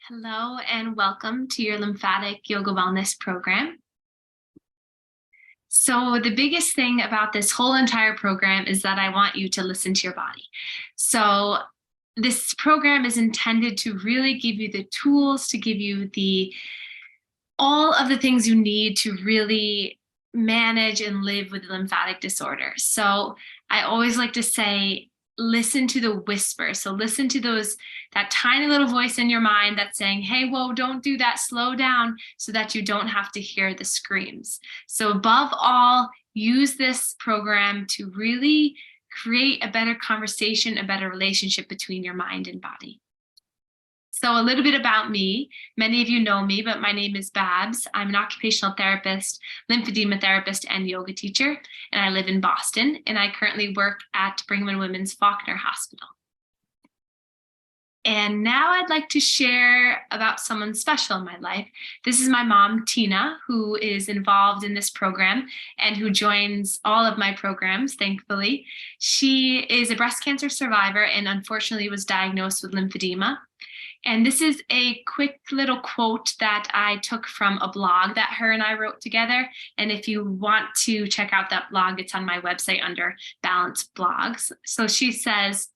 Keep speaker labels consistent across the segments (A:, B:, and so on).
A: Hello and welcome to your Lymphatic Yoga Wellness program. So the biggest thing about this whole entire program is that I want you to listen to your body. So this program is intended to really give you the tools, to give you all of the things you need to really manage and live with lymphatic disorder. So I always like to say, listen to the whisper. So listen to that tiny little voice in your mind that's saying, hey, whoa, don't do that, slow down, so that you don't have to hear the screams. So above all, use this program to really create a better conversation, a better relationship between your mind and body. So a little bit about me. Many of you know me, but my name is Babz. I'm an occupational therapist, lymphedema therapist, and yoga teacher, and I live in Boston, and I currently work at Brigham and Women's Faulkner Hospital. And now I'd like to share about someone special in my life. This is my mom, Tina, who is involved in this program and who joins all of my programs, thankfully. She is a breast cancer survivor and unfortunately was diagnosed with lymphedema. And this is a quick little quote that I took from a blog that her and I wrote together. And if you want to check out that blog, it's on my website under Balance Blogs. So she says,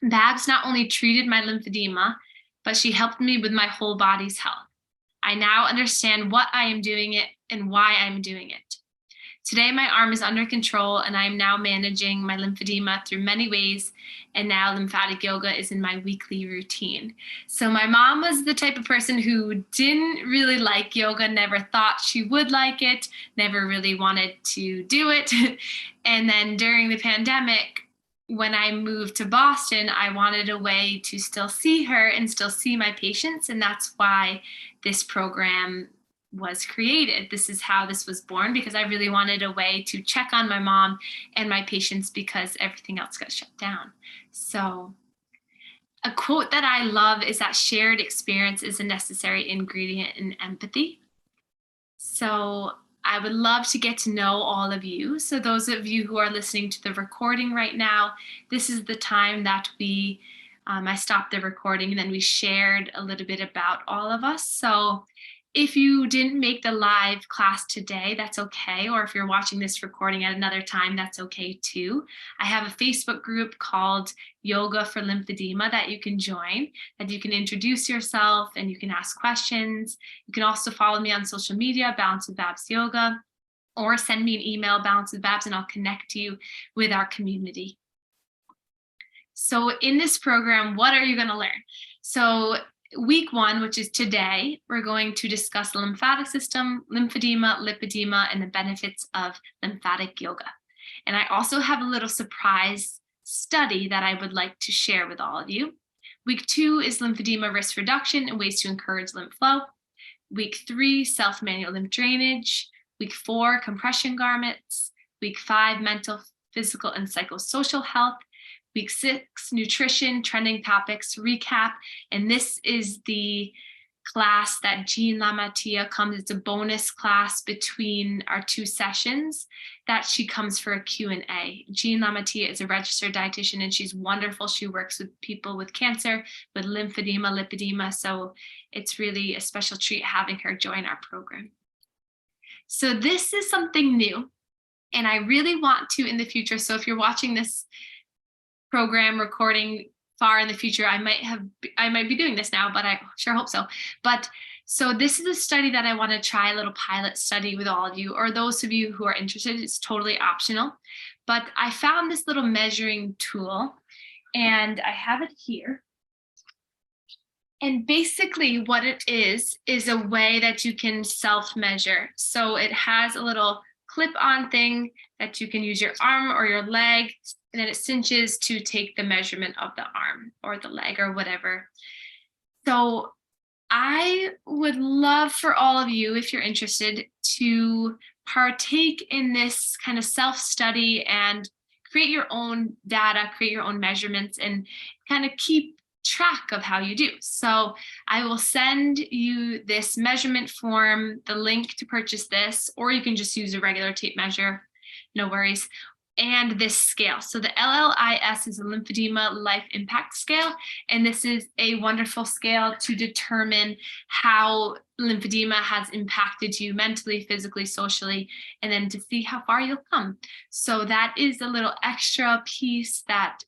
A: Babz not only treated my lymphedema, but she helped me with my whole body's health. I now understand what I am doing it and why I'm doing it. Today, my arm is under control and I am now managing my lymphedema through many ways. And now lymphatic yoga is in my weekly routine. So my mom was the type of person who didn't really like yoga, never thought she would like it, never really wanted to do it. And then during the pandemic, when I moved to Boston, I wanted a way to still see her and still see my patients. And that's why this program was created. This is how this was born, because I really wanted a way to check on my mom and my patients because everything else got shut down. So a quote that I love is that shared experience is a necessary ingredient in empathy. So I would love to get to know all of you. So those of you who are listening to the recording right now, this is the time that I stopped the recording and then we shared a little bit about all of us. So if you didn't make the live class today, that's okay. Or if you're watching this recording at another time, that's okay too. I have a Facebook group called Yoga for Lymphedema that you can join, that you can introduce yourself and you can ask questions. You can also follow me on social media, Balance with Babz Yoga, or send me an email, Balance with Babz, and I'll connect you with our community. So in this program, what are you going to learn? So week 1, which is today, we're going to discuss the lymphatic system, lymphedema, lipedema, and the benefits of lymphatic yoga. And I also have a little surprise study that I would like to share with all of you. Week 2 is lymphedema risk reduction and ways to encourage lymph flow. Week 3, self-manual lymph drainage. Week 4, compression garments. Week 5, mental, physical, and psychosocial health. Week 6, nutrition, trending topics, recap. And this is the class that Jean Lamatia comes. It's a bonus class between our 2 sessions that she comes for a Q&A. Jean Lamatia is a registered dietitian and she's wonderful. She works with people with cancer, with lymphedema, lipedema. So it's really a special treat having her join our program. So this is something new. And I really want to in the future. So if you're watching this program recording far in the future, I might be doing this now, but I sure hope so. But so this is a study that I want to try, a little pilot study with all of you, or those of you who are interested. It's totally optional. But I found this little measuring tool and I have it here. And basically what it is a way that you can self-measure. So it has a little clip-on thing that you can use your arm or your leg, and then it cinches to take the measurement of the arm or the leg or whatever. So I would love for all of you, if you're interested, to partake in this kind of self-study and create your own data, create your own measurements, and kind of keep track of how you do. So I will send you this measurement form, the link to purchase this, or you can just use a regular tape measure, no worries. and this scale. So the LLIS is a Lymphedema Life Impact Scale, and this is a wonderful scale to determine how lymphedema has impacted you mentally, physically, socially, and then to see how far you'll come. So that is a little extra piece that,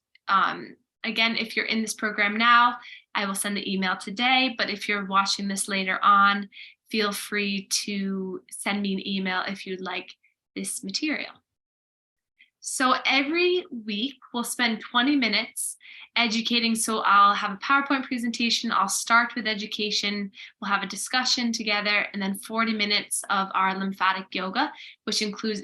A: again, if you're in this program now, I will send the email today, but if you're watching this later on, feel free to send me an email if you'd like this material. So every week we'll spend 20 minutes educating. So I'll have a PowerPoint presentation. I'll start with education. We'll have a discussion together, and then 40 minutes of our lymphatic yoga, which includes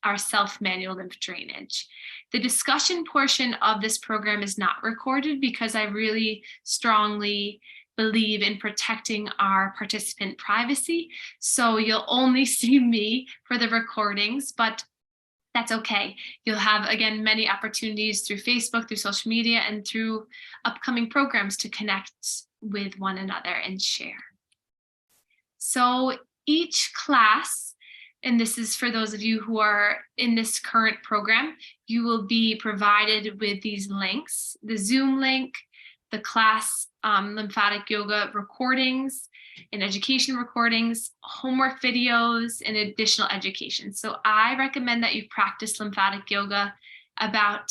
A: our self-manual lymph drainage. The discussion portion of this program is not recorded because I really strongly believe in protecting our participant privacy. So you'll only see me for the recordings, but that's okay. You'll have, again, many opportunities through Facebook, through social media, and through upcoming programs to connect with one another and share. So each class, and this is for those of you who are in this current program, you will be provided with these links: the Zoom link, the class lymphatic yoga recordings and education recordings, homework videos, and additional education. So I recommend that you practice lymphatic yoga about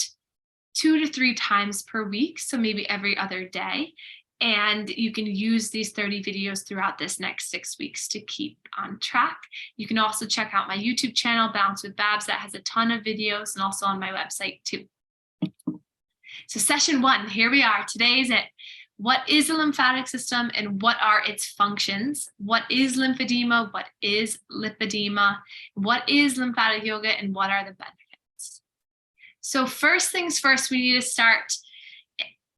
A: 2 to 3 times per week, so maybe every other day. And you can use these 30 videos throughout this next 6 weeks to keep on track. You can also check out my YouTube channel, Balance with Babz, that has a ton of videos, and also on my website too. So session 1, here we are. Today is it. What is the lymphatic system and what are its functions? What is lymphedema? What is lipedema? What is lymphatic yoga and what are the benefits? So first things first, we need to start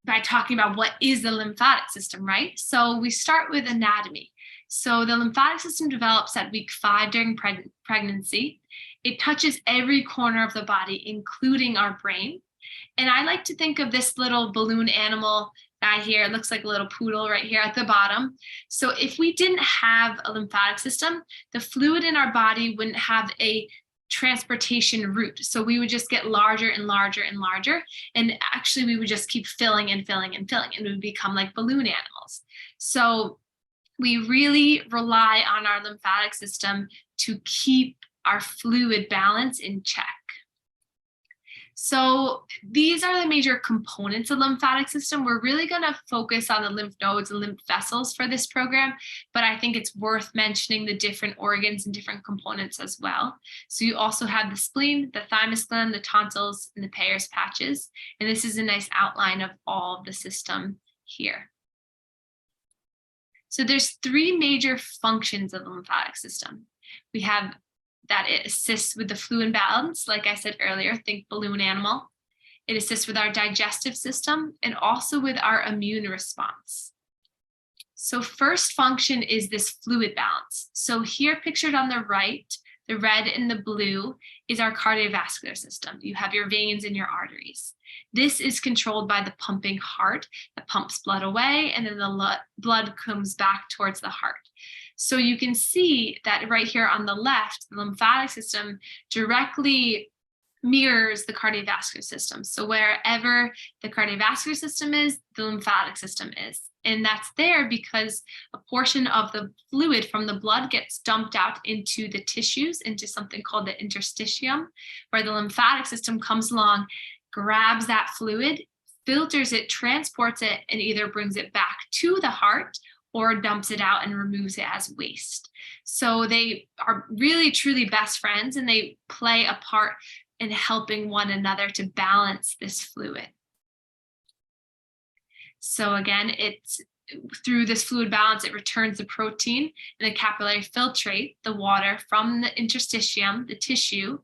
A: by talking about what is the lymphatic system, right? So we start with anatomy. So the lymphatic system develops at week 5 during pregnancy. It touches every corner of the body, including our brain. And I like to think of this little balloon animal guy here. It looks like a little poodle right here at the bottom. So if we didn't have a lymphatic system, the fluid in our body wouldn't have a transportation route. So we would just get larger and larger and larger. And actually we would just keep filling and filling and filling, and we would become like balloon animals. So we really rely on our lymphatic system to keep our fluid balance in check. So these are the major components of the lymphatic system. We're really going to focus on the lymph nodes and lymph vessels for this program, but I think it's worth mentioning the different organs and different components as well. So you also have the spleen, the thymus gland, the tonsils, and the Peyer's patches. And this is a nice outline of all of the system here. So there's 3 major functions of the lymphatic system. We have that it assists with the fluid balance, like I said earlier, think balloon animal. It assists with our digestive system and also with our immune response. So first function is this fluid balance. So here pictured on the right, the red and the blue is our cardiovascular system. You have your veins and your arteries. This is controlled by the pumping heart that pumps blood away, and then the blood comes back towards the heart. So you can see that right here on the left, the lymphatic system directly mirrors the cardiovascular system. So wherever the cardiovascular system is, the lymphatic system is. And that's there because a portion of the fluid from the blood gets dumped out into the tissues, into something called the interstitium, where the lymphatic system comes along, grabs that fluid, filters it, transports it, and either brings it back to the heart or dumps it out and removes it as waste. So they are really, truly best friends, and they play a part in helping one another to balance this fluid. So again, it's through this fluid balance, it returns the protein and the capillary filtrate, the water from the interstitium, the tissue,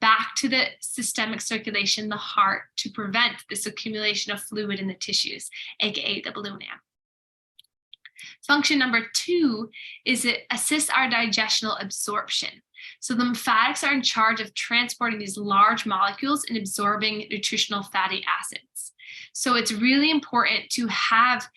A: back to the systemic circulation, the heart, to prevent this accumulation of fluid in the tissues, aka the balloon animal. Function number 2 is it assists our digestional absorption. So the lymphatics are in charge of transporting these large molecules and absorbing nutritional fatty acids. So it's really important to have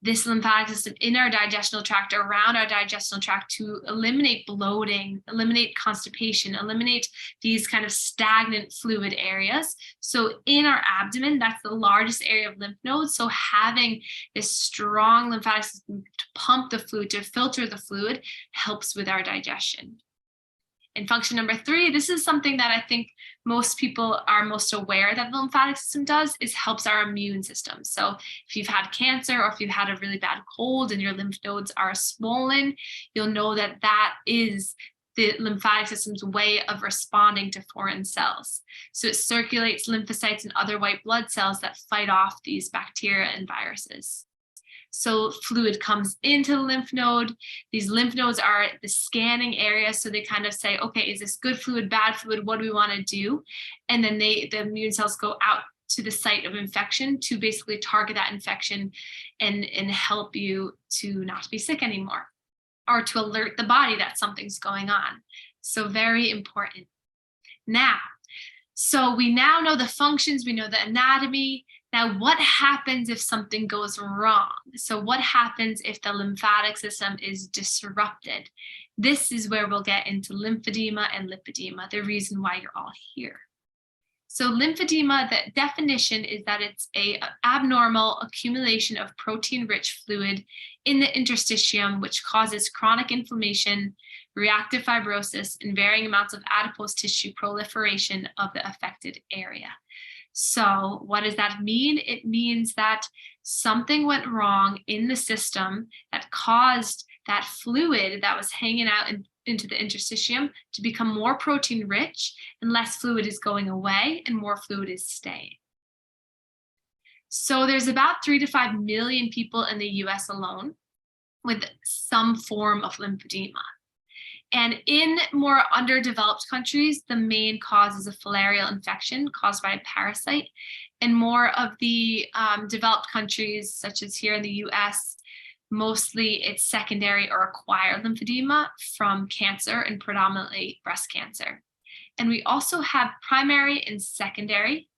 A: this lymphatic system in our digestional tract, around our digestional tract, to eliminate bloating, eliminate constipation, eliminate these kind of stagnant fluid areas. So in our abdomen, that's the largest area of lymph nodes. So having this strong lymphatic system to pump the fluid, to filter the fluid, helps with our digestion. And function number 3, this is something that I think most people are most aware that the lymphatic system does, is helps our immune system. So if you've had cancer, or if you've had a really bad cold and your lymph nodes are swollen, you'll know that that is the lymphatic system's way of responding to foreign cells. So it circulates lymphocytes and other white blood cells that fight off these bacteria and viruses. So fluid comes into the lymph node. These lymph nodes are the scanning area. So they kind of say, okay, is this good fluid, bad fluid? What do we want to do? And then the immune cells go out to the site of infection to basically target that infection and help you to not be sick anymore, or to alert the body that something's going on. So very important. Now, so we now know the functions, we know the anatomy. Now, what happens if something goes wrong? So what happens if the lymphatic system is disrupted? This is where we'll get into lymphedema and lipedema, the reason why you're all here. So lymphedema, the definition is that it's an abnormal accumulation of protein-rich fluid in the interstitium, which causes chronic inflammation, reactive fibrosis, and varying amounts of adipose tissue proliferation of the affected area. So what does that mean? It means that something went wrong in the system that caused that fluid that was hanging out into the interstitium to become more protein rich, and less fluid is going away and more fluid is staying. So there's about 3 to 5 million people in the US alone with some form of lymphedema. And in more underdeveloped countries, the main cause is a filarial infection caused by a parasite. And more of the developed countries, such as here in the US, mostly it's secondary or acquired lymphedema from cancer, and predominantly breast cancer. And we also have primary and secondary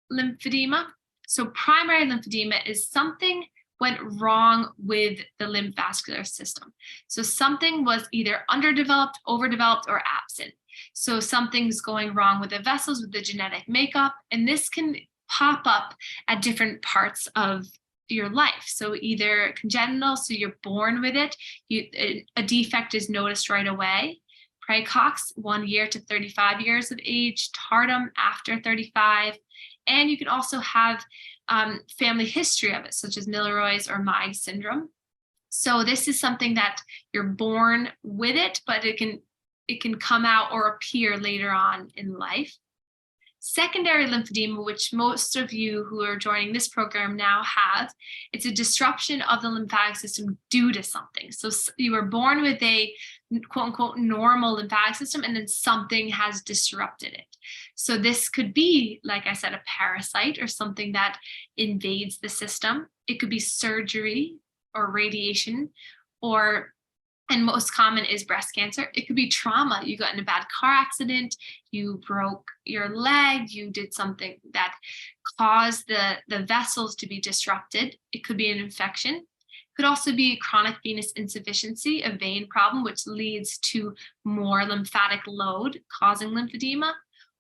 A: lymphedema. So primary lymphedema is something went wrong with the lymphavascular system. So something was either underdeveloped, overdeveloped, or absent. So something's going wrong with the vessels, with the genetic makeup, and this can pop up at different parts of your life. So either congenital, so you're born with it, a defect is noticed right away. Praecox, 1 year to 35 years of age, tardum after 35, and you can also have family history of it, such as Milroy's or Meigs syndrome. So this is something that you're born with it, but it can come out or appear later on in life. Secondary lymphedema, which most of you who are joining this program now have, it's a disruption of the lymphatic system due to something. So you were born with a quote unquote normal lymphatic system, and then something has disrupted it. So this could be, like I said, a parasite or something that invades the system. It could be surgery or radiation, or, and most common is breast cancer. It could be trauma. You got in a bad car accident, you broke your leg, you did something that caused the vessels to be disrupted. It could be an infection. It could also be chronic venous insufficiency, a vein problem, which leads to more lymphatic load, causing lymphedema,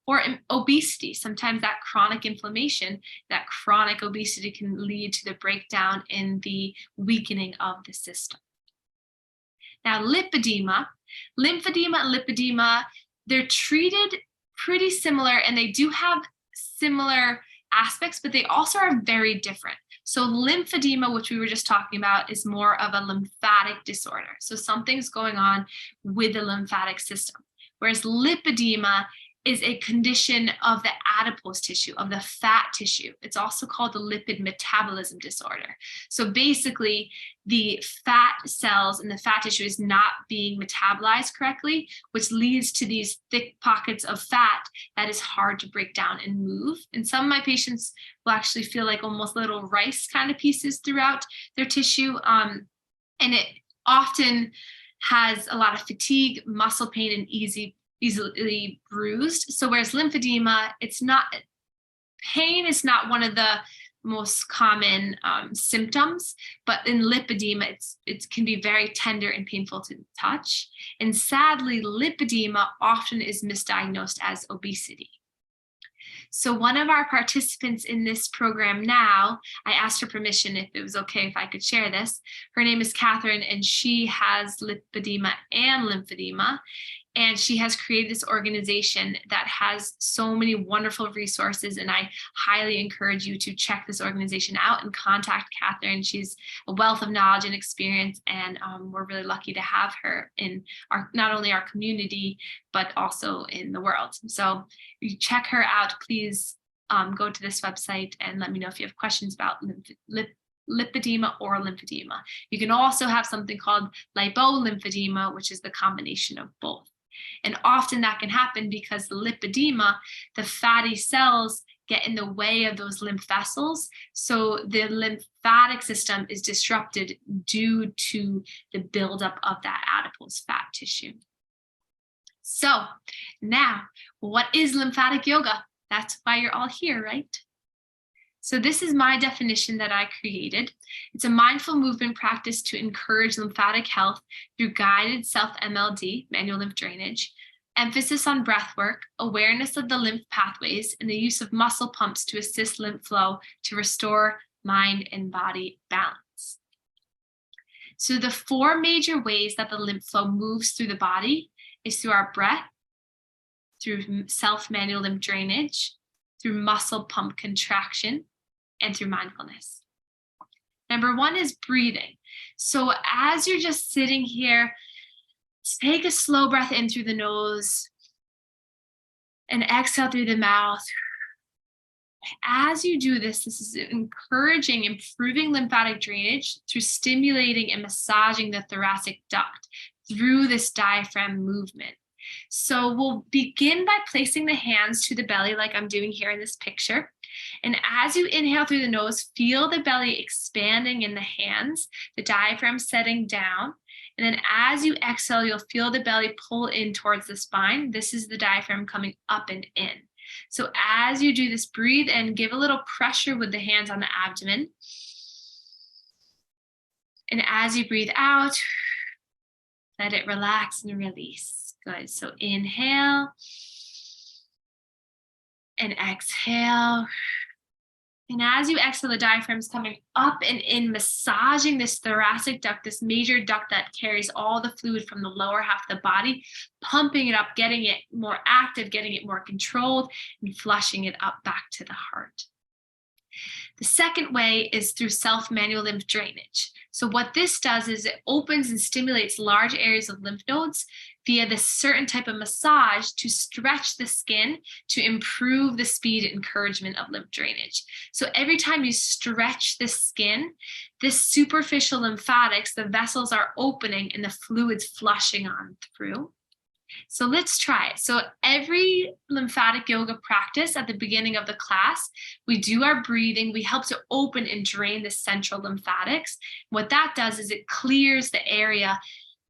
A: or obesity. Sometimes that chronic inflammation, that chronic obesity can lead to the breakdown in the weakening of the system. Now, lymphedema and lipedema, they're treated pretty similar, and they do have similar aspects, but they also are very different. So lymphedema, which we were just talking about, is more of a lymphatic disorder. So something's going on with the lymphatic system. Whereas lipedema is a condition of the adipose tissue, of the fat tissue. It's also called the lipid metabolism disorder. So basically, the fat cells in the fat tissue is not being metabolized correctly, which leads to these thick pockets of fat that is hard to break down and move. And some of my patients will actually feel like almost little rice kind of pieces throughout their tissue. And it often has a lot of fatigue, muscle pain, and easily bruised. So whereas lymphedema, it's not, pain is not one of the most common symptoms, but in lipedema, it can be very tender and painful to touch. And sadly, lipedema often is misdiagnosed as obesity. So one of our participants in this program now, I asked her permission if it was okay if I could share this. Her name is Catherine, and she has lipedema and lymphedema. And she has created this organization that has so many wonderful resources. And I highly encourage you to check this organization out and contact Catherine. She's a wealth of knowledge and experience. And we're really lucky to have her in not only our community, but also in the world. So you check her out, please go to this website and let me know if you have questions about lipedema or lymphedema. You can also have something called lymphedema, which is the combination of both. And often that can happen because the lipedema, the fatty cells, get in the way of those lymph vessels. So the lymphatic system is disrupted due to the buildup of that adipose fat tissue. So now, what is lymphatic yoga? That's why you're all here, right? So this is my definition that I created. It's a mindful movement practice to encourage lymphatic health through guided self-MLD, manual lymph drainage, emphasis on breath work, awareness of the lymph pathways, and the use of muscle pumps to assist lymph flow to restore mind and body balance. So the 4 major ways that the lymph flow moves through the body is through our breath, through self-manual lymph drainage, through muscle pump contraction, and through mindfulness. Number 1 is breathing. So as you're just sitting here, take a slow breath in through the nose and exhale through the mouth. As you do this, this is encouraging improving lymphatic drainage through stimulating and massaging the thoracic duct through this diaphragm movement. So we'll begin by placing the hands to the belly like I'm doing here in this picture. And as you inhale through the nose, feel the belly expanding in the hands, the diaphragm setting down. And then as you exhale, you'll feel the belly pull in towards the spine. This is the diaphragm coming up and in. So as you do this, breathe in, give a little pressure with the hands on the abdomen. And as you breathe out, let it relax and release. Good. So inhale and exhale. And as you exhale, the diaphragm's coming up and in, massaging this thoracic duct, this major duct that carries all the fluid from the lower half of the body, pumping it up, getting it more active, getting it more controlled, and flushing it up back to the heart. The second way is through self-manual lymph drainage. So what this does is it opens and stimulates large areas of lymph nodes via this certain type of massage to stretch the skin to improve the speed and encouragement of lymph drainage. So every time you stretch the skin, this superficial lymphatics, the vessels are opening and the fluid's flushing on through. So let's try it. So every lymphatic yoga practice at the beginning of the class, we do our breathing. We help to open and drain the central lymphatics. What that does is it clears the area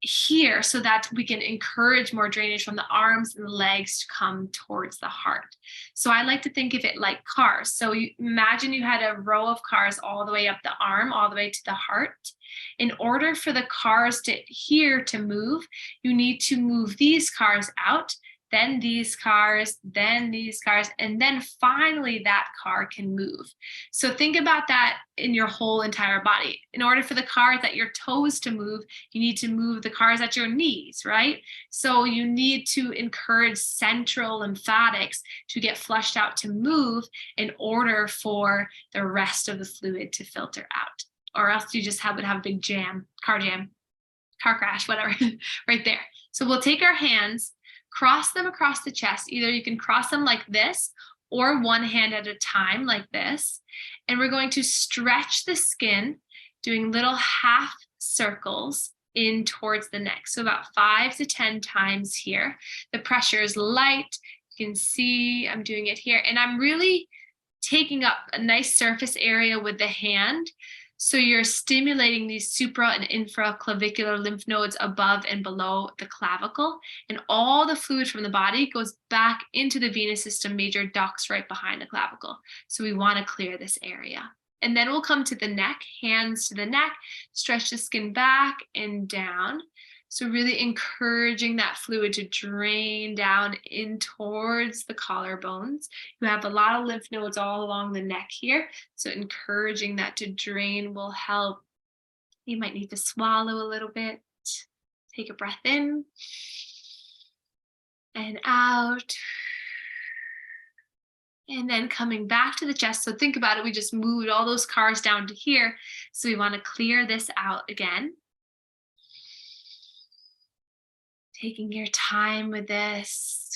A: here so that we can encourage more drainage from the arms and the legs to come towards the heart. So I like to think of it like cars. So you imagine you had a row of cars all the way up the arm, all the way to the heart. In order for the cars to move, you need to move these cars out, then these cars, and then finally that car can move. So think about that in your whole entire body. In order for the cars at your toes to move, you need to move the cars at your knees, right? So you need to encourage central lymphatics to get flushed out to move in order for the rest of the fluid to filter out. Or else you just would have a big car crash, whatever, right there. So we'll take our hands, cross them across the chest. Either you can cross them like this or one hand at a time like this. And we're going to stretch the skin, doing little half circles in towards the neck. So about 5 to 10 times here. The pressure is light. You can see I'm doing it here. And I'm really taking up a nice surface area with the hand. So you're stimulating these supra and infraclavicular lymph nodes above and below the clavicle, and all the fluid from the body goes back into the venous system major ducts right behind the clavicle. So we want to clear this area. And then we'll come to the neck, hands to the neck, stretch the skin back and down. So really encouraging that fluid to drain down in towards the collarbones. You have a lot of lymph nodes all along the neck here. So encouraging that to drain will help. You might need to swallow a little bit. Take a breath in and out. And then coming back to the chest. So think about it. We just moved all those cars down to here. So we want to clear this out again. Taking your time with this.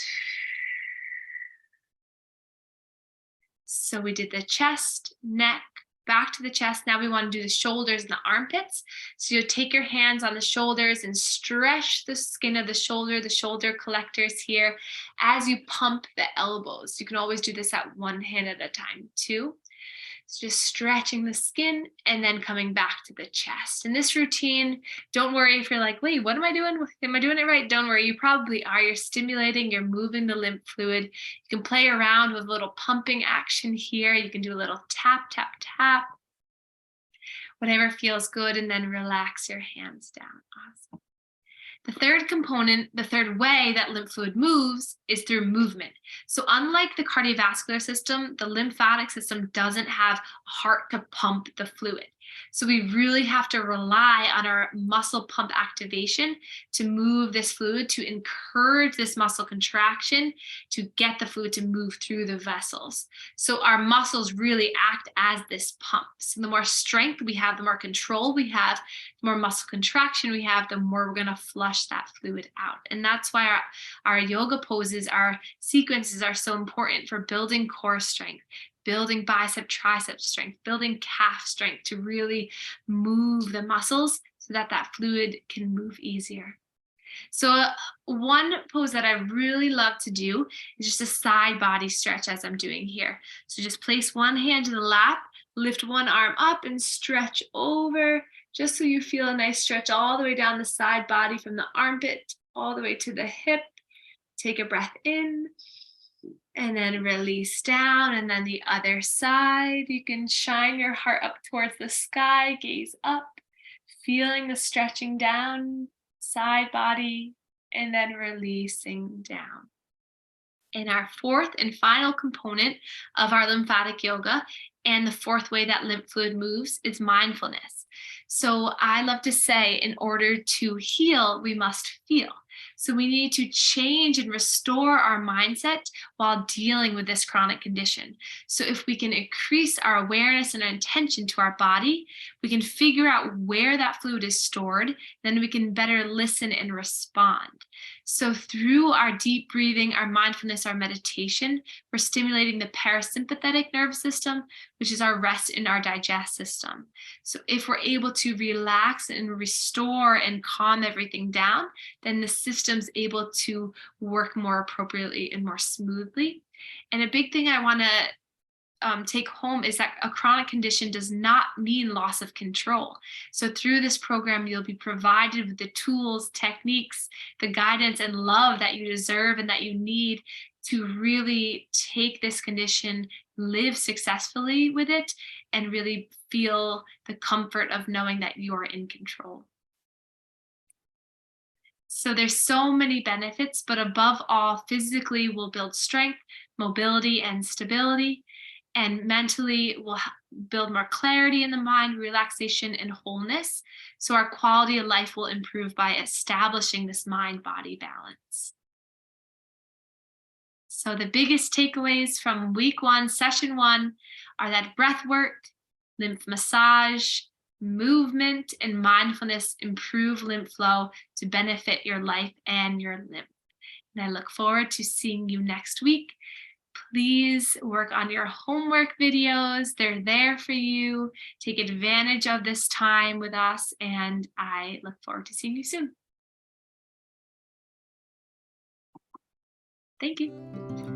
A: So we did the chest, neck, back to the chest. Now we want to do the shoulders and the armpits. So you'll take your hands on the shoulders and stretch the skin of the shoulder collectors here as you pump the elbows. You can always do this at one hand at a time too. So just stretching the skin and then coming back to the chest. In this routine, don't worry if you're like, wait, what am I doing? Am I doing it right? Don't worry, you probably are. You're stimulating, you're moving the lymph fluid. You can play around with a little pumping action here. You can do a little tap, tap, tap. Whatever feels good, and then relax your hands down. Awesome. The third component, the third way that lymph fluid moves is through movement. So unlike the cardiovascular system, the lymphatic system doesn't have a heart to pump the fluid. So we really have to rely on our muscle pump activation to move this fluid, to encourage this muscle contraction, to get the fluid to move through the vessels. So our muscles really act as this pump. So the more strength we have, the more control we have, the more muscle contraction we have, the more we're going to flush that fluid out. And that's why our yoga poses, our sequences are so important for building core strength, building bicep, tricep strength, building calf strength to really move the muscles so that that fluid can move easier. So one pose that I really love to do is just a side body stretch as I'm doing here. So just place one hand in the lap, lift one arm up and stretch over, just so you feel a nice stretch all the way down the side body from the armpit all the way to the hip. Take a breath in. And then release down, and then the other side. You can shine your heart up towards the sky, gaze up, feeling the stretching down, side body, and then releasing down. And our fourth and final component of our lymphatic yoga, and the fourth way that lymph fluid moves, is mindfulness. So I love to say, in order to heal, we must feel. So we need to change and restore our mindset while dealing with this chronic condition. So if we can increase our awareness and our intention to our body, we can figure out where that fluid is stored, then we can better listen and respond. So through our deep breathing, our mindfulness, our meditation, we're stimulating the parasympathetic nervous system, which is our rest and our digest system. So if we're able to relax and restore and calm everything down, then the system's able to work more appropriately and more smoothly. And a big thing I want to take home is that a chronic condition does not mean loss of control. So through this program, you'll be provided with the tools, techniques, the guidance and love that you deserve and that you need to really take this condition, live successfully with it, and really feel the comfort of knowing that you are in control. So there's so many benefits, but above all, physically we'll build strength, mobility, and stability. And mentally, we'll build more clarity in the mind, relaxation, and wholeness. So our quality of life will improve by establishing this mind-body balance. So the biggest takeaways from week 1, session 1, are that breath work, lymph massage, movement, and mindfulness improve lymph flow to benefit your life and your lymph. And I look forward to seeing you next week. Please work on your homework videos. They're there for you. Take advantage of this time with us, and I look forward to seeing you soon. Thank you.